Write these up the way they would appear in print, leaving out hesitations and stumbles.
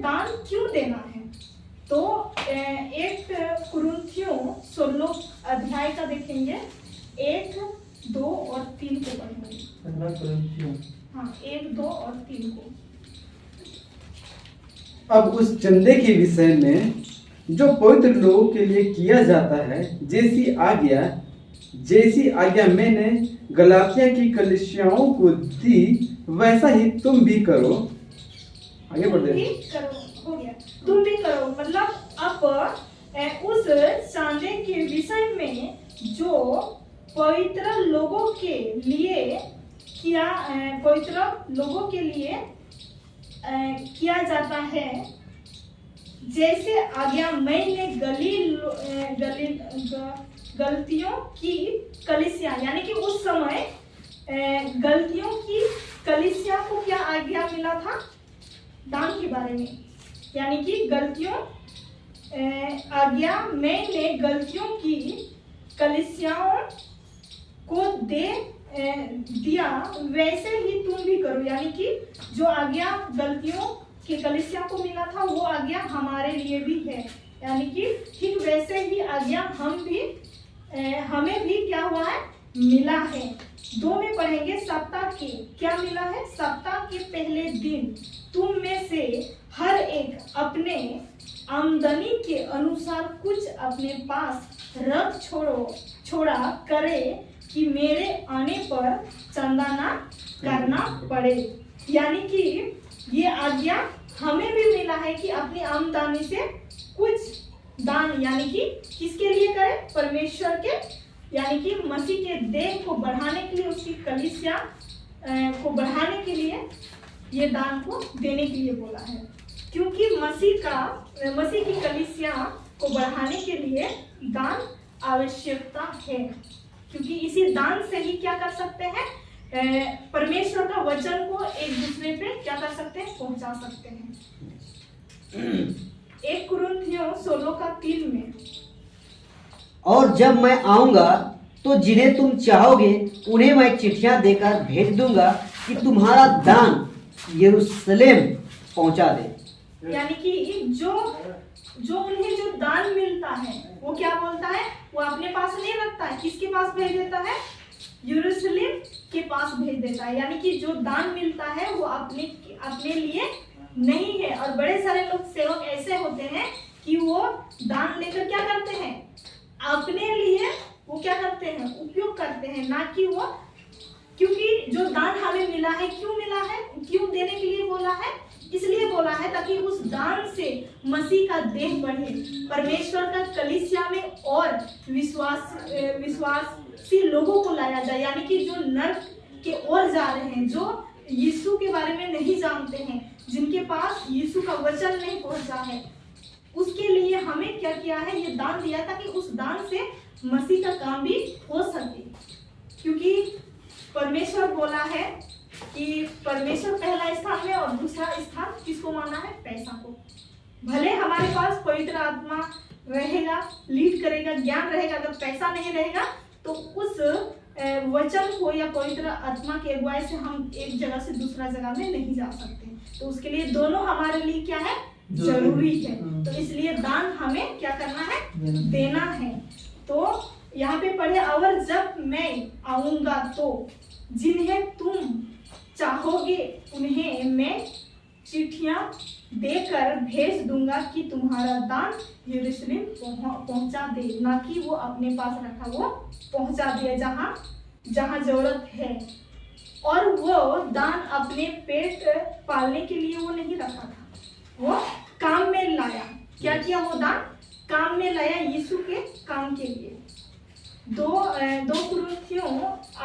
दान क्यों देना है। तो 1 कुरिन्थियों 16 अध्याय का देखेंगे, 1, 2 और 3 को पढ़ेंगे। हाँ, 1, 2 और 3 को। अब उस चंदे के विषय में जो पवित्र लोगों के लिए किया जाता है, जैसी आज्ञा मैंने गलातिया की कलीसियाओं को दी, वैसा ही तुम भी करो। आगे बढ़ते हैं। हो गया, तुम भी करो। मतलब अब उस चांदे के विषय में जो पवित्र लोगों के लिए किया जाता है, जैसे आज्ञा मैंने गलतियों की कलीसिया, यानी कि उस समय गलतियों की कलीसिया को क्या आज्ञा मिला था, दान के बारे में। यानी कि आज्ञा मैंने गलतियों की कलीसियाओं को दिया, वैसे ही तुम भी करो। यानी कि जो आज्ञा गलतियों की कलीसिया को मिला था, वो आज्ञा हमारे लिए भी है। यानी कि ठीक वैसे ही आज्ञा हमें भी क्या हुआ है, मिला है। 2 में पढ़ेंगे, सप्ताह के क्या मिला है। सप्ताह के पहले दिन तुम में से हर एक अपने आमदनी के अनुसार कुछ अपने पास रख छोड़ा करे, कि मेरे आने पर चंदा ना करना पड़े। यानी कि ये आज्ञा हमें भी मिला है कि अपनी आमदनी से कुछ दान, यानी कि किसके लिए करें, परमेश्वर के, यानी कि मसीह के देह को बढ़ाने के लिए, उसकी कलीसिया को बढ़ाने के लिए ये दान को देने के लिए बोला है। क्योंकि मसीह की कलीसिया को बढ़ाने के लिए दान आवश्यकता है। क्योंकि इसी दान से ही क्या कर सकते हैं, परमेश्वर का वचन को एक दूसरे पे क्या कर सकते हैं, पहुंचा सकते हैं। 1 कुरिन्थियों 16:3 में, और जब मैं आऊंगा तो जिन्हें तुम चाहोगे उन्हें मैं चिट्ठियां देकर भेज दूंगा कि तुम्हारा दान यरूशलेम पहुंचा दे। यानी कि जो उन्हें जो दान मिलता है, वो क्या बोलता है, वो अपने पास नहीं रखता है, किसके पास भेज देता है, यरूशलेम के पास भेज देता है। यानी कि जो दान मिलता है वो अपने लिए नहीं है। और बड़े सारे लोग सेवक ऐसे होते हैं कि वो दान लेकर क्या करते हैं, अपने लिए वो क्या करते हैं, उपयोग करते हैं, ना कि वो, क्योंकि जो दान हमें मिला है, क्यों मिला है, क्यों देने के लिए बोला है, इसलिए बोला है ताकि उस दान से मसीह का देह बढ़े, परमेश्वर का कलीसिया में और विश्वासी लोगों को लाया जाए। यानी कि जो नर्क के ओर जा रहे हैं, जो यीशु के बारे में नहीं जानते हैं, जिनके पास यीशु का वचन नहीं पहुंचा है, उसके लिए हमें क्या किया है, ये दान दिया ताकि उस दान से मसीह का काम भी हो सके। क्योंकि परमेश्वर बोला है कि परमेश्वर पहला स्थान में और दूसरा स्थान किसको माना है, पैसा को। भले हमारे पास पवित्र आत्मा रहेगा, लीड करेगा, ज्ञान रहेगा, अगर पैसा नहीं रहेगा तो उस वचन को या पवित्र आत्मा के अगुवाई से हम एक जगह से दूसरा जगह में नहीं जा सकते। तो उसके लिए दोनों हमारे लिए क्या है, जरूरी है। तो इसलिए दान हमें क्या करना है, देना है। तो यहाँ पे पढ़े, और जब मैं आऊंगा तो जिन्हें तुम चाहोगे उन्हें मैं चिट्ठियां देकर भेज दूंगा कि तुम्हारा दान यरूशलेम पहुंचा दे, ना कि वो अपने पास रखा वो पहुंचा दे जहां जरूरत है। और वो दान अपने पेट पालने के लिए वो नहीं रखा था, वो काम में लाया। क्या किया, वो दान काम में लाया, यीशु के काम के लिए। 2 कुरिन्थियों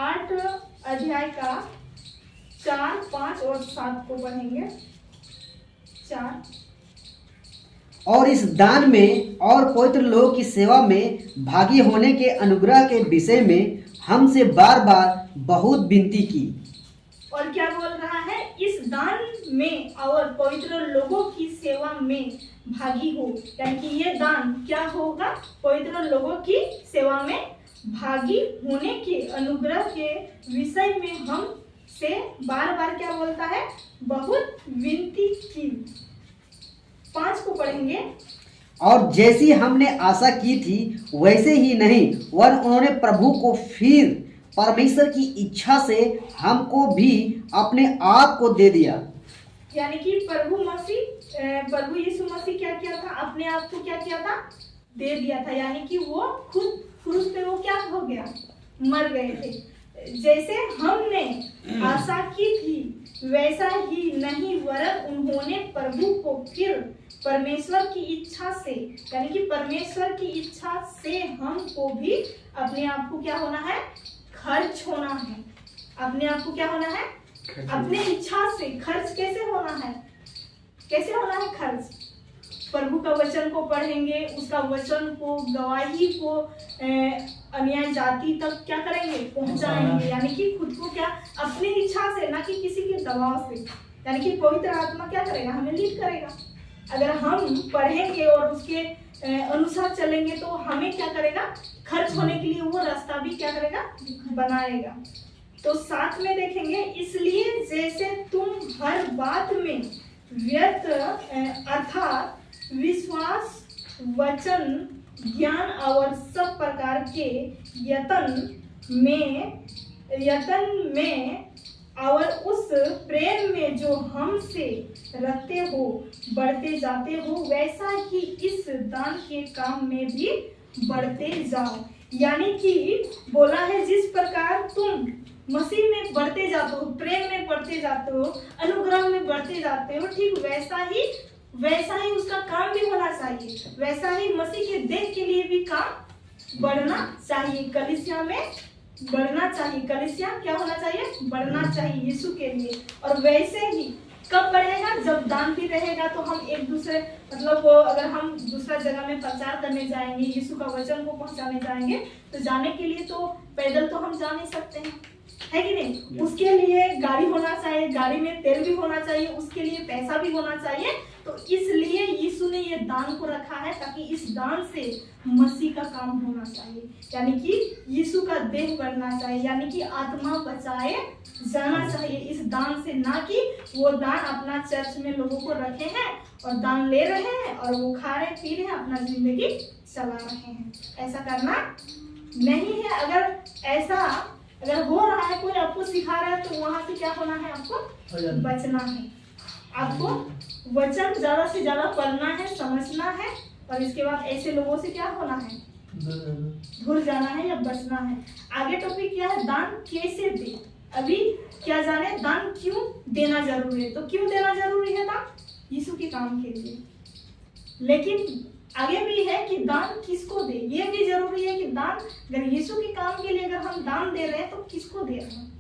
8 अध्याय का 4, 5 और 7 को पढ़ेंगे। 4, और इस दान में और पवित्र लोगों की सेवा में भागी होने के अनुग्रह के विषय में हमसे बार बार बहुत विनती की। और क्या बोल रहा है, इस दान में और पवित्र लोगों की सेवा में भागी हो। यानी कि ये दान क्या होगा, पवित्र लोगों की सेवा में भागी होने के अनुग्रह के विषय में हम से बार बार क्या बोलता है, बहुत विनती की। पढ़ेंगे। और जैसी हमने आशा की थी वैसे ही नहीं, वरन उन्होंने प्रभु को फिर परमेश्वर की इच्छा से हमको भी अपने आप को दे दिया। यानी कि प्रभु यीशु मसीह क्या किया था, अपने आप को क्या किया था, दे दिया था। यानी कि वो खुद क्रूस पे वो क्या हो गया, मर गए थे। जैसे हमने आशा की थी वैसा ही नहीं, वरन उन्होंने प्रभु को फिर परमेश्वर की इच्छा से, यानी कि परमेश्वर की इच्छा से हमको भी अपने आप को क्या होना है, खर्च होना है। अपने आप को क्या होना है, अपने इच्छा से खर्च कैसे होना है, कैसे होना है खर्च। प्रभु का वचन को पढ़ेंगे, उसका वचन को, गवाही को अन्य जाति तक क्या करेंगे, पहुंचाएंगे। यानी कि खुद को क्या, अपनी इच्छा से, ना कि किसी के दबाव से। यानी कि पवित्र आत्मा क्या करेगा, हमें लीड करेगा। अगर हम पढ़ेंगे और उसके अनुसार चलेंगे तो हमें क्या करेगा, खर्च होने के लिए वो रास्ता भी क्या करेगा, बनाएगा। तो साथ में देखेंगे, इसलिए जैसे तुम हर बात में व्यर्थ अर्थात विश्वास, वचन, ज्ञान और सब प्रकार के यत्न में और उस प्रेम में जो हमसे रखते हो बढ़ते जाते हो, वैसा ही इस दान के काम में भी बढ़ते जाओ। यानी कि बोला है, जिस प्रकार तुम मसीह में बढ़ते जाते हो, प्रेम में बढ़ते जाते हो, अनुग्रह में बढ़ते जाते हो, ठीक वैसा ही उसका काम भी होना चाहिए। वैसा ही मसीह के देह के लिए भी काम बढ़ना चाहिए, कलीसिया में बढ़ना चाहिए। कलीसिया क्या होना चाहिए, बढ़ना चाहिए यीशु के लिए। और वैसे ही कब बढ़ेगा, जब दान भी रहेगा। तो हम एक दूसरे, मतलब अगर हम दूसरा जगह में प्रचार करने जाएंगे, यीशु का वचन को पहुंचाने जाएंगे, तो जाने के लिए तो पैदल तो हम जा नहीं सकते हैं, है कि नहीं। उसके लिए गाड़ी होना चाहिए, गाड़ी में तेल भी होना चाहिए, उसके लिए पैसा भी होना चाहिए। तो इसलिए यीशु ने ये दान को रखा है, ताकि इस दान से मसीह का काम होना चाहिए। यानी कि यीशु का देह बढ़ना चाहिए, यानी कि आत्मा बचाए जाना चाहिए इस दान से। ना कि वो दान अपना चर्च में लोगों को रखे हैं और दान ले रहे हैं और वो खा रहे पी रहे हैं, अपना जिंदगी चला रहे हैं। ऐसा करना नहीं है। अगर ऐसा अगर हो रहा है, कोई आपको सिखा रहा है, तो वहां से क्या होना है, आपको बचना है। आपको वचन ज्यादा से ज्यादा पढ़ना है, समझना है, और इसके बाद ऐसे लोगों से क्या होना है, दूर जाना है या बचना है। आगे टॉपिक क्या है, दान कैसे दे। अभी क्या जाने, दान क्यों देना जरूरी है। तो क्यों देना जरूरी है दान, यीशु के काम के लिए। लेकिन आगे भी है कि दान किसको दे, ये भी जरूरी है कि दान अगर यीशु के काम के लिए अगर हम दान दे रहे हैं, तो किसको दे रहे हैं,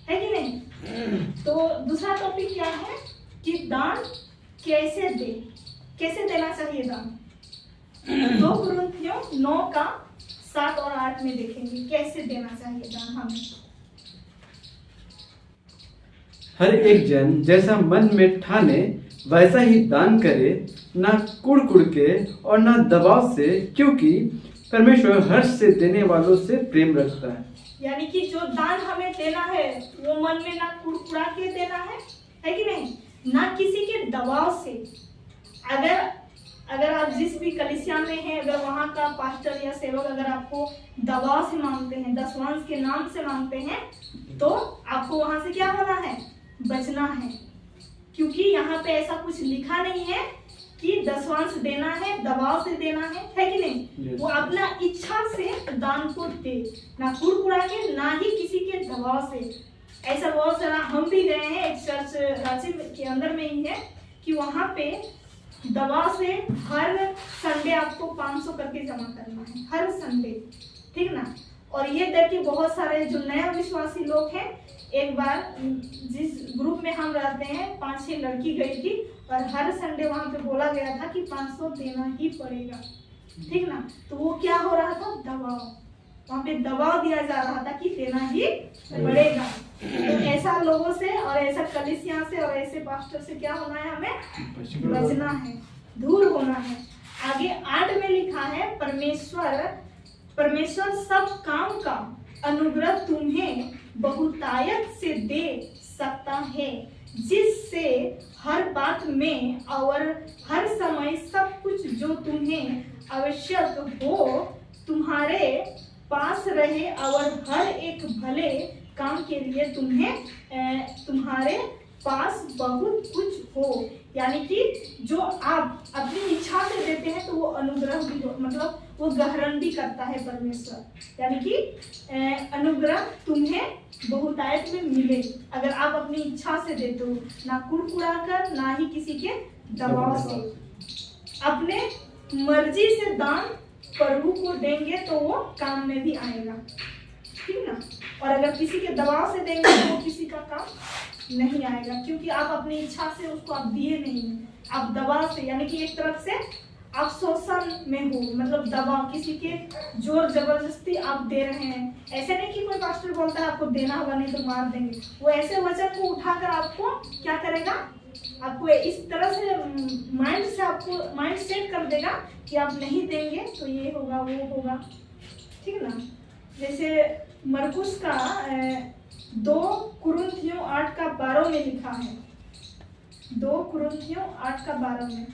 है कि नहीं। तो दूसरा टॉपिक क्या है कि दान कैसे दे, कैसे देना चाहिए दान। 2 कुरिन्थियों 9:7 और 8 में देखेंगे कैसे देना चाहिए दान हमें। हर एक जन जैसा मन में ठाने वैसा ही दान करे, ना कुड़ के और ना दबाव से, क्योंकि परमेश्वर हर्ष से देने वालों से प्रेम रखता है। यानी कि जो दान हमें देना है वो मन में ना कुड़कुड़ा के देना है कि नहीं, ना किसी के दबाव से। अगर आप जिस भी कलीसिया में हैं, अगर वहाँ का पास्टर या सेवक अगर आपको दबाव से मांगते हैं, दशवांश के नाम से मांगते हैं, तो आपको वहाँ से क्या होना है, बचना है। क्योंकि यहाँ पे ऐसा कुछ लिखा नहीं है कि दशवांश देना है, दबाव से देना है कि नहीं। वो अपना इच्छा से दान को दे, ना कुड़कुड़ा के, ना ही किसी के दबाव से। ऐसा बहुत सारा हम भी गए हैं, एक चर्च रांची के अंदर में ही है कि वहाँ पे दबाव से हर संडे आपको 500 करके जमा करना है, हर संडे, ठीक ना। और ये देखिए बहुत सारे जो नया विश्वासी लोग हैं, एक बार जिस ग्रुप में हम रहते हैं 5-6 लड़की गई थी और हर संडे वहाँ पे बोला गया था कि 500 देना ही पड़ेगा, ठीक ना। तो वो क्या हो रहा था, दबाव, वहाँ पे दबाव दिया जा रहा था कि देना ही पड़ेगा। तो ऐसा लोगों से और ऐसा कलीसिया से और ऐसे पास्टर से क्या होना है, हमें बचना है, दूर होना है। आगे 8 में लिखा है, परमेश्वर सब काम का अनुग्रह तुम्हें बहुतायत से दे सकता है, जिससे हर बात में और हर समय सब कुछ जो तुम्हें आवश्यक हो तुम्हारे पास रहे और हर एक भले काम के लिए तुम्हारे पास बहुत कुछ हो। यानी कि जो आप अपनी इच्छा से देते हैं तो वो अनुग्रह भी हो, मतलब वो ग्रहण भी करता है परमेश्वर। यानी कि अनुग्रह तुम्हें बहुतायत में मिले अगर आप अपनी इच्छा से देते हो, ना कुड़कुड़ा कर, ना ही किसी के दबाव से। अपने मर्जी से दान प्रभु को देंगे तो वो काम में भी आएगा, ठीक ना। और अगर किसी के दबाव से देंगे तो वो किसी का काम नहीं आएगा, क्योंकि आप अपनी इच्छा से उसको आप दिए नहीं हैं, आप दबाव से, यानी कि एक तरफ से आप शोषण में हो, मतलब दबाव, किसी के जोर जबरदस्ती आप दे रहे हैं। ऐसे नहीं कि कोई पास्टर बोलता है आपको देना होगा नहीं तो मार देंगे, वो ऐसे वचन को उठाकर आपको क्या करेगा, आपको इस तरह से माइंड से आपको माइंड सेट कर देगा कि आप नहीं देंगे तो ये होगा वो होगा, ठीक ना। जैसे मरकुस का 2 कुरिन्थियों 8:12 में लिखा है, 2 कुरिन्थियों 8:12 में,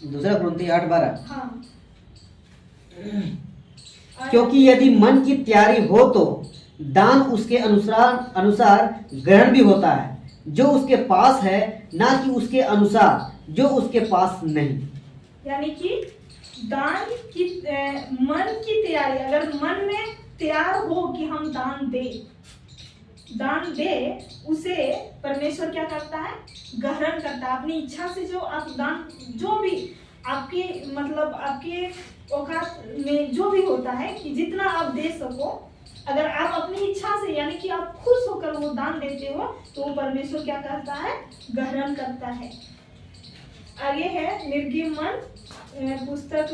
2 कुरिन्थियों 8:12। हाँ। क्योंकि यदि मन की तैयारी हो तो दान उसके अनुसार ग्रहण भी होता है, जो उसके पास है, ना कि उसके अनुसार जो उसके पास नहीं। यानी कि दान की मन की तैयारी, अगर मन में तैयार हो कि हम दान दे, उसे परमेश्वर क्या करता है, ग्रहण करता है। अपनी इच्छा से जो आप दान, जो भी आपके मतलब आपके औकात में जो भी होता है कि जितना आप दे सको, अगर आप अपनी इच्छा से यानी कि आप खुश होकर वो दान देते हो तो वो परमेश्वर क्या करता है, ग्रहण करता है। आगे है निर्गमन पुस्तक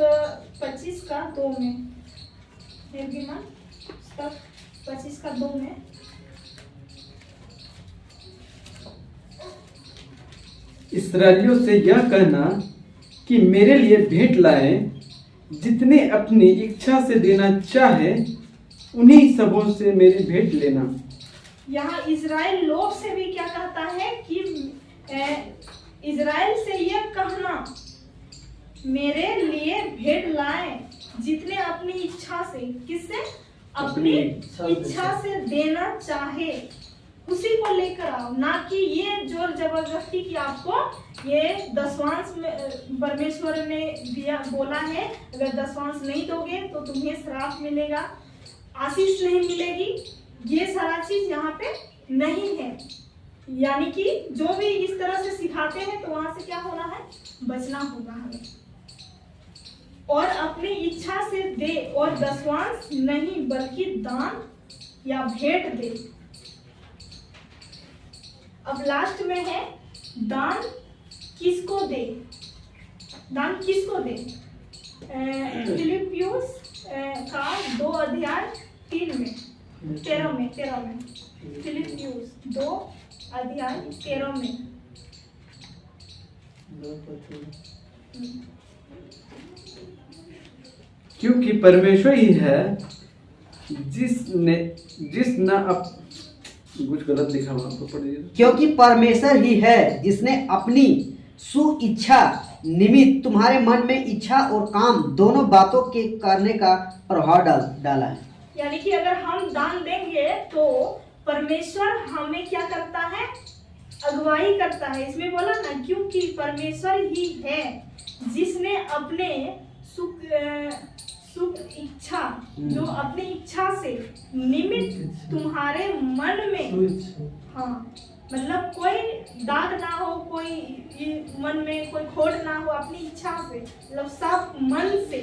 25:2 में, निर्गमन पुस्तक 25:2 में, इस्राएलियों से यह कहना कि मेरे लिए भेंट लाएं, जितने अपनी इच्छा से देना चाहे उन्हीं सबों से मेरी भेंट लेना। यहाँ इजराइल लोग से भी क्या कहता है कि इजराइल से यह कहना मेरे लिए भेंट लाएं, जितने अपनी इच्छा से, किससे, अपनी इच्छा से देना चाहे उसी को लेकर आओ, ना कि ये जोर जबरदस्ती की आपको ये दशवांश में परमेश्वर ने दिया, बोला है अगर दशवांश नहीं दोगे तो तुम्हें श्राप मिलेगा, आशीष नहीं मिलेगी। ये सारा चीज यहाँ पे नहीं है। यानी कि जो भी इस तरह से सिखाते हैं तो वहां से क्या होना है, बचना होगा हमें। और अपनी इच्छा से दे और दशवांश नहीं बल्कि दान या भेंट दे। अब लास्ट में है दान किसको दे, दान किसको दे। फिलिपियोस का 2:3 में 13 में फिलिपियोस 2:13 में। क्योंकि परमेश्वर ही है जिसने अब कुछ गलत लिखा हुआ आपको पढ़िए। क्योंकि परमेश्वर ही है जिसने अपनी सुइच्छा निमित्त तुम्हारे मन में इच्छा और काम दोनों बातों के करने का प्रभाव डाला है। यानी कि अगर हम दान देंगे तो परमेश्वर हमें क्या करता है, अगुवाई करता है। इसमें बोला ना, क्योंकि परमेश्वर ही है जिसने अपने सुख इच्छा, जो अपनी इच्छा से निमित्त तुम्हारे मन में, हाँ मतलब कोई दाग ना हो, कोई मन में कोई खोट ना हो, अपनी इच्छा से, मतलब साफ मन से,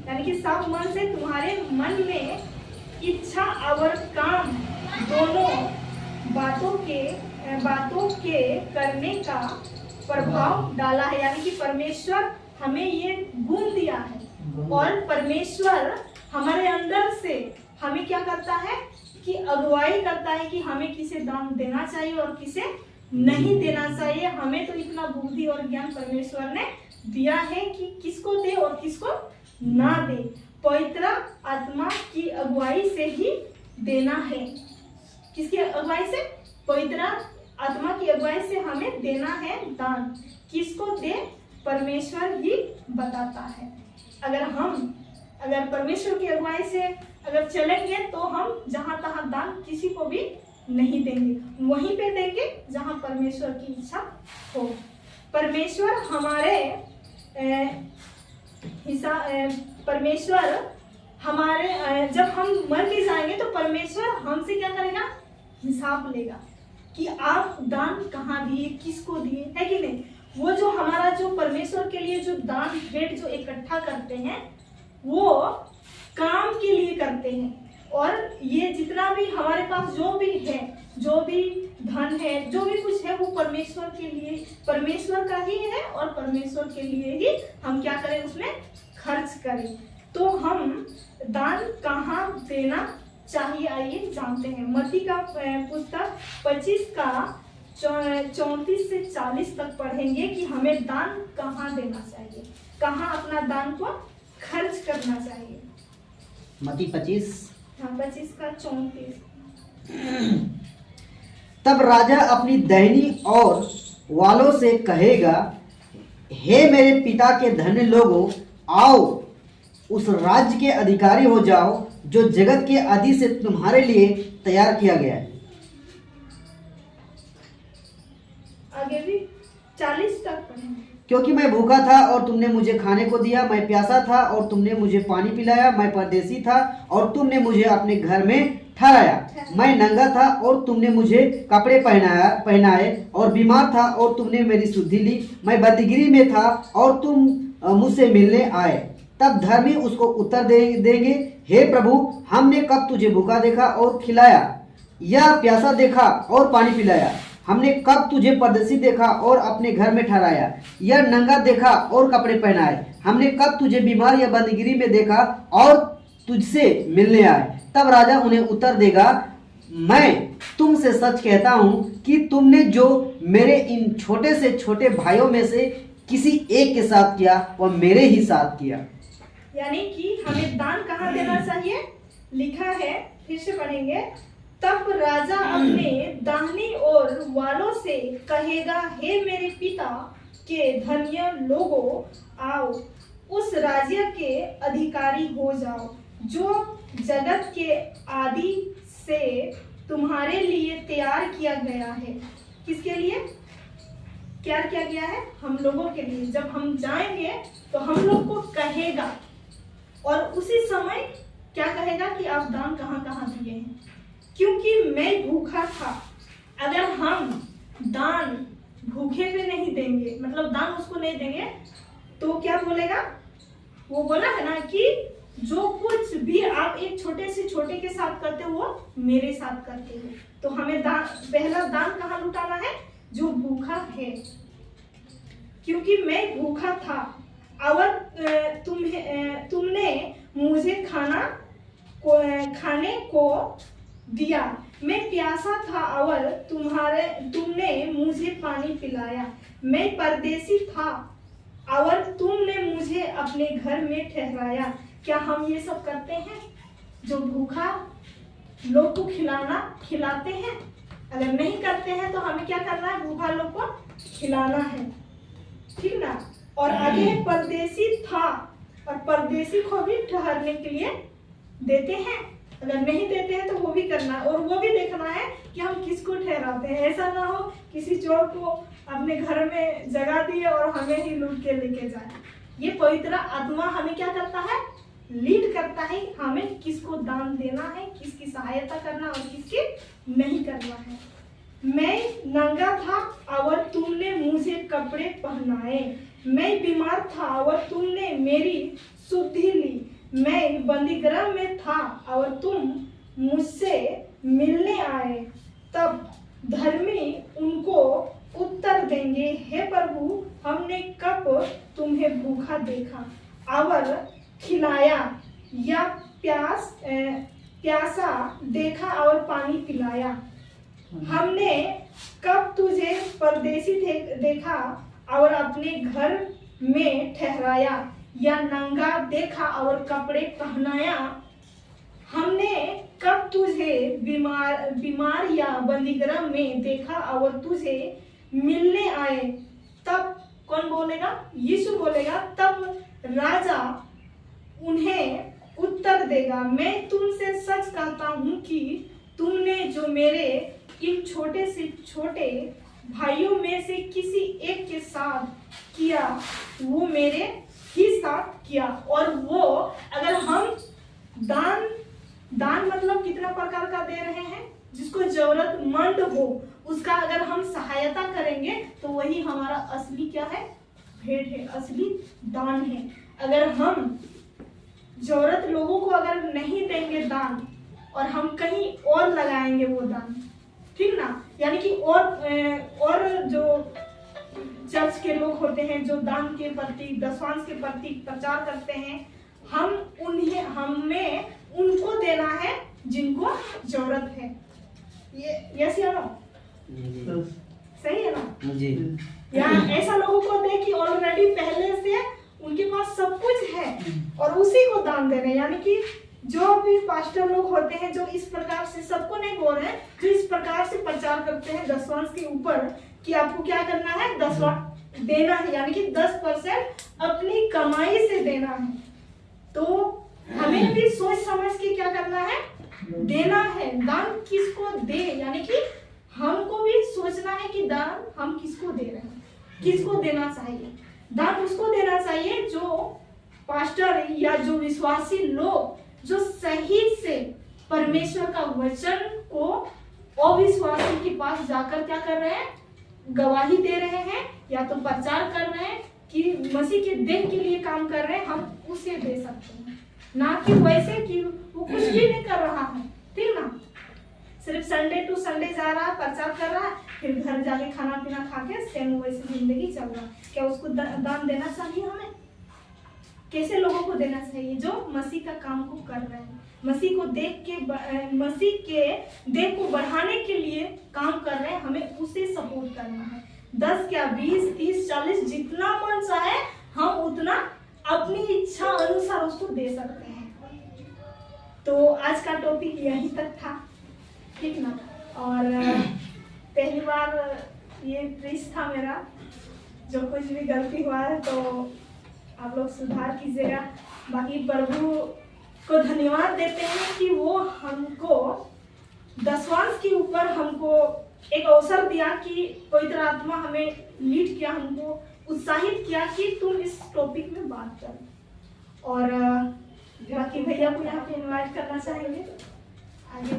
यानी कि साफ मन से तुम्हारे मन में इच्छा और काम दोनों बातों के करने का प्रभाव डाला है। यानी कि परमेश्वर हमें ये गुण दिया है और परमेश्वर हमारे अंदर से हमें क्या करता है कि अगुवाई करता है कि हमें किसे दान देना चाहिए और किसे नहीं देना चाहिए। हमें तो इतना बुद्धि और ज्ञान परमेश्वर ने दिया है कि किसको दे और किसको ना दे। पवित्र आत्मा की अगुवाई से ही देना है। किसकी अगुवाई से? पवित्र आत्मा की अगुवाई से हमें देना है दान। किसको दे? परमेश्वर ही बताता है। अगर परमेश्वर की अगुवाई से अगर चलेंगे तो हम जहाँ तहाँ दान किसी को भी नहीं देंगे, वहीं पे देंगे जहाँ परमेश्वर की इच्छा हो। परमेश्वर हमारे जब हम मर भी जाएंगे तो परमेश्वर हमसे क्या करेगा, हिसाब लेगा कि आप दान कहाँ दिए, किसको दिए, है कि नहीं। वो जो हमारा जो परमेश्वर के लिए जो दान भेंट जो इकट्ठा करते हैं वो काम के लिए करते हैं। और ये जितना भी हमारे पास जो भी है, जो भी धन है, जो भी कुछ है, वो परमेश्वर के लिए, परमेश्वर का ही है और परमेश्वर के लिए ही हम क्या करें, उसमें खर्च करें। तो हम दान कहाँ देना चाहिए, आइए जानते हैं। मत्ती का पुस्तक 25 का 34 से 40 तक पढ़ेंगे कि हमें दान कहाँ देना चाहिए, कहाँ अपना दान को खर्च करना चाहिए। मत्ती 25 का 34। तब राजा अपनी दाहिनी ओर वालों से कहेगा, हे मेरे पिता के धन्य लोगों, आओ उस राज्य के अधिकारी हो जाओ जो जगत के आदि से तुम्हारे लिए तैयार किया गया है। आगे भी 40 तक पढ़ेंगे। क्योंकि मैं भूखा था और तुमने मुझे खाने को दिया, मैं प्यासा था और तुमने मुझे पानी पिलाया, मैं परदेसी था और तुमने मुझे अपने घर में ठहराया, मैं नंगा था और तुमने मुझे कपड़े पहनाए और बीमार था और तुमने मेरी सुधि ली, मैं बंदीगिरी में था और तुम मुझसे मिलने आए। तब धर्मी उसको उत्तर देंगे, हे प्रभु, हमने कब तुझे भूखा देखा और खिलाया, या प्यासा देखा और पानी पिलाया? हमने कब तुझे परदेसी देखा और अपने घर में ठहराया, या नंगा देखा और कपड़े पहनाए? हमने कब तुझे बीमार या बंदीगिरी में देखा और तुझसे मिलने आए? तब राजा उन्हें उत्तर देगा, मैं तुमसे सच कहता हूँ कि तुमने जो मेरे इन छोटे से छोटे भाइयों में से किसी एक के साथ किया, वह मेरे ही साथ किया। यानी कि हमें दान कहाँ देना चाहिए, लिखा है, फिर से पढ़ेंगे। तब राजा अपने दाहिनी ओर वालों से कहेगा, हे मेरे पिता के धन्य लोगों, आओ उस राज्य के अधिकारी हो जाओ जो जगत के आदि से तुम्हारे लिए तैयार किया गया है। किसके लिए तैयार किया गया है? हम लोगों के लिए। जब हम जाएंगे तो हम लोग को कहेगा, और उसी समय क्या कहेगा कि आप दान कहाँ कहाँ दिए हैं, क्योंकि मैं भूखा था। अगर हम दान भूखे पे नहीं देंगे, मतलब दान उसको नहीं देंगे, तो क्या बोलेगा? वो बोला है ना कि जो कुछ भी आप एक छोटे से छोटे के साथ करते हो वो मेरे साथ करते हो। तो हमें दान, पहला दान कहाँ लुटाना है? जो भूखा है, क्योंकि मैं भूखा था और तुमने मुझे खाने को दिया, मैं प्यासा था और तुमने मुझे पानी पिलाया, मैं परदेसी था और तुमने मुझे अपने घर में ठहराया। क्या हम ये सब करते हैं? जो भूखा लोग को खिलाते हैं? अगर नहीं करते हैं तो हमें क्या करना है? भूखा लोग को खिलाना है, ठीक ना। और आगे परदेसी था, और परदेसी को भी ठहरने के लिए देते हैं। अगर नहीं देते हैं तो वो भी करना, और वो भी देखना है कि हम किसको ठहराते हैं। ऐसा ना हो किसी चोर को अपने घर में जगह दिए और हमें ही लूट के लेके जाए। ये पवित्र आत्मा हमें क्या करता है? लीड करता है, हमें किसको दान देना है, किसकी सहायता करना और किसकी नहीं करना है। मैं नंगा था और तुमने मुझे कपड़े पहनाए, मैं बीमार था और तुमने मेरी सुधि ली, मैं बंदीगृह में था और तुम मुझसे मिलने आए। तब धर्मी उनको उत्तर देंगे, हे प्रभु, हमने कब तुम्हें भूखा देखा और खिलाया, या प्यासा देखा और पानी पिलाया? हमने कब तुझे परदेसी देखा और अपने घर में ठहराया, या नंगा देखा और कपड़े पहनाया? हमने कब तुझे बीमार या बंदीगृह में देखा और तुझे मिलने आए? तब कौन बोलेगा? यीशु बोलेगा। तब राजा उन्हें उत्तर देगा, मैं तुमसे सच कहता हूँ कि तुमने जो मेरे इन छोटे से छोटे भाइयों में से किसी एक के साथ किया वो मेरे ही साथ किया। और वो अगर हम दान मतलब कितना प्रकार का दे रहे हैं, जिसको जरूरतमंद हो उसका अगर हम सहायता करेंगे तो वही हमारा असली क्या है? भेंट है, असली दान है। अगर हम जरूरत लोगों को अगर नहीं देंगे दान और हम कहीं और लगाएंगे वो दान, ठीक ना, यानी कि और जो चर्च के लोग होते हैं जो दान के प्रति, दशवांश के प्रति प्रचार करते हैं, हमें उनको देना है जिनको जरूरत है। ये यस या नो? सही है ना जी। या ऐसा लोगों को दे कि ऑलरेडी पहले से उनके पास सब कुछ है और उसी को दान दे रहे हैं। यानी कि जो भी पास्टर लोग होते हैं जो इस प्रकार से, सबको नहीं बोल रहे हैं, जो इस प्रकार से प्रचार करते हैं दशवांश के ऊपर कि आपको क्या करना है? दशवांश देना है, यानी कि 10% अपनी कमाई से देना है। तो हमें भी सोच समझ के क्या करना है? देना है। दान किसको दे, यानी कि हमको भी सोचना है कि दान हम किसको दे रहे हैं, किसको देना चाहिए। दान उसको देना चाहिए जो पास्टर या जो विश्वासी लोग जो सही से परमेश्वर का वचन को अविश्वासी के पास जाकर क्या कर रहे हैं? गवाही दे रहे हैं या तो प्रचार कर रहे हैं कि मसीह के देह के लिए काम कर रहे हैं, हम उसे दे सकते हैं। ना कि वैसे कि वो कुछ भी नहीं कर रहा है, ठीक ना, सिर्फ संडे टू संडे जा रहा है, प्रचार कर रहा है, फिर घर जाके खाना पीना खा के सेम वैसे जिंदगी चल रहा है। क्या उसको दान देना चाहिए? हमें कैसे लोगों को देना चाहिए? जो मसीह का काम को कर रहे हैं, मसीह को मसीह के देह को बढ़ाने के लिए काम कर रहे हैं, हमें उसे सपोर्ट करना है। 10 क्या 20 30 40 जितना मन चाहे हम उतना अपनी इच्छा अनुसार उसको दे सकते हैं। तो आज का टॉपिक यहीं तक था, ठीक ना। और पहली बार ये प्रीच था मेरा, जो कुछ भी गलती हुआ है तो आप लोग सुधार कीजिएगा। बाकी प्रभु को धन्यवाद देते हैं कि वो हमको दशवांश के ऊपर हमको एक अवसर दिया कि पवित्र आत्मा हमें लीड किया, हमको उत्साहित किया कि तुम इस टॉपिक में बात करो। और बाकी भैया को यहाँ पे इनवाइट करना चाहेंगे आगे।